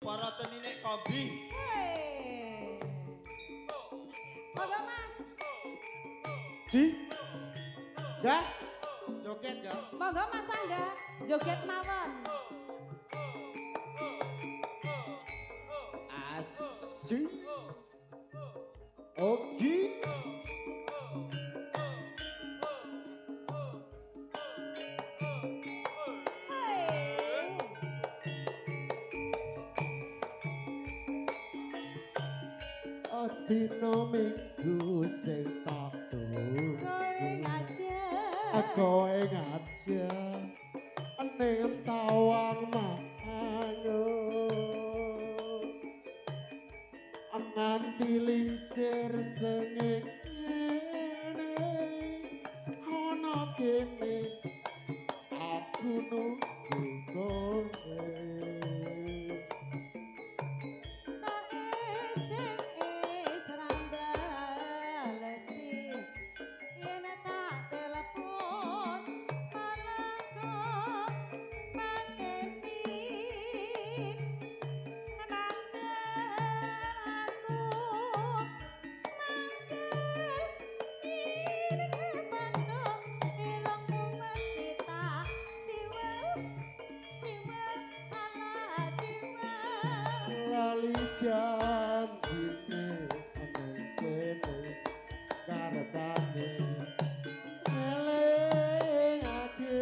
para cenine kobi. Monggo Mas. Ji. Enggak? Joget enggak? Monggo Mas Angga, joget mawon. Asik. Oke. Dino minggu sing tak Kowe ngajak kowe ngajak ning tawang mango nganti lingsir sengene ana kene aku nunggu kowe. Lali janjine ning kene karetane eling ati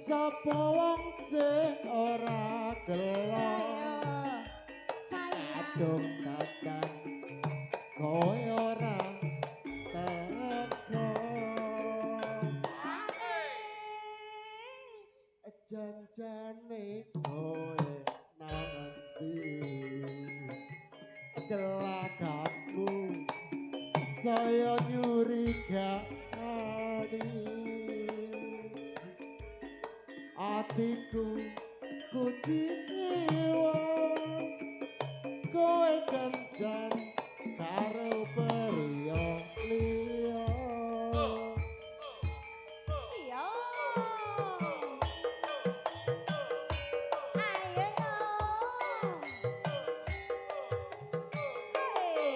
sapa wong sing ora gelem adung kadang kowe ora teko janjane kowe nanti gelagaku saya nyurigani atiku kuciwa kowe kencan karo priya liya. Iya. Ayo dong. Hei.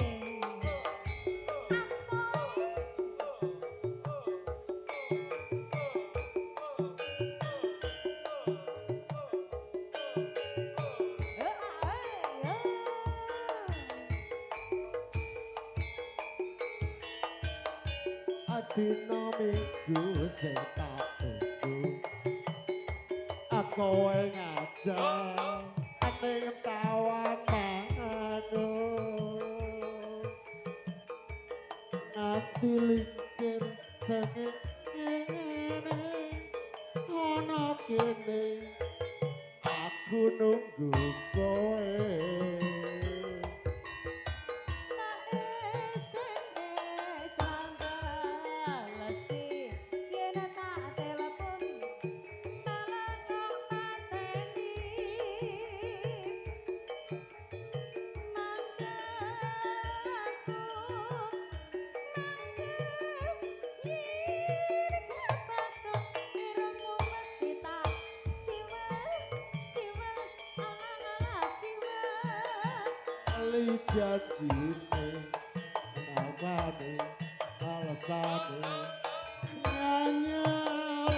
Asal. Dino minggu sing tak tunggu kowe ngajak ning tawang mango nganti lingsir sengene ana kene aku nunggu kowe. Janjine namane alasane nyanyalake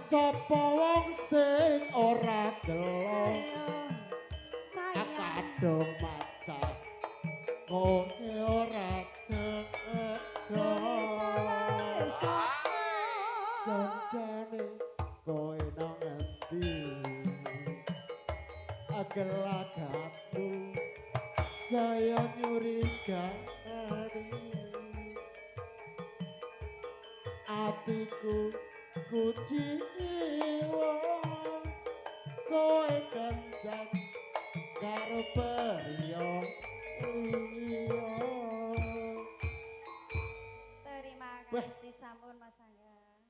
sapa wong sing ora gelem kadung maca kowe ora teko janjane kowe nang endi gelagaku saya nyurigani atiku kuciwa